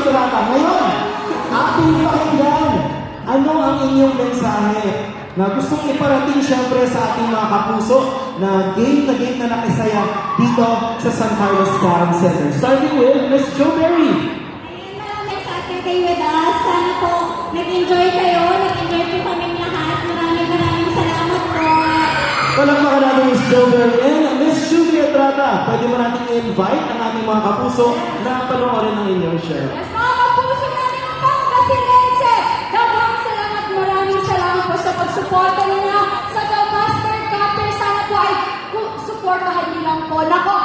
Estrada. Ngayon, ating pakinggan. Ano ang inyong mensahe na gustong iparating syempre sa ating mga kapuso na game na nakisaya dito sa San Carlos Forum Center? Starting with Miss Jo Berry. Maraming sa atin kayo with us. Sana po nag-enjoy kayo. Nag-enjoy po kaming lahat. Maraming salamat po. Palakpakan natin Miss Jo Berry and Miss Julia Estrada. Pwede mo natin i-invite ang aming mga kapuso na panoorin ang inyong show. Yes, mga kapuso natin ang Pangasinense. Maraming salamat po sa pagsuporta ninyo sa The Master Cutter. Sana po ay suportahan niyo lang po. Nako,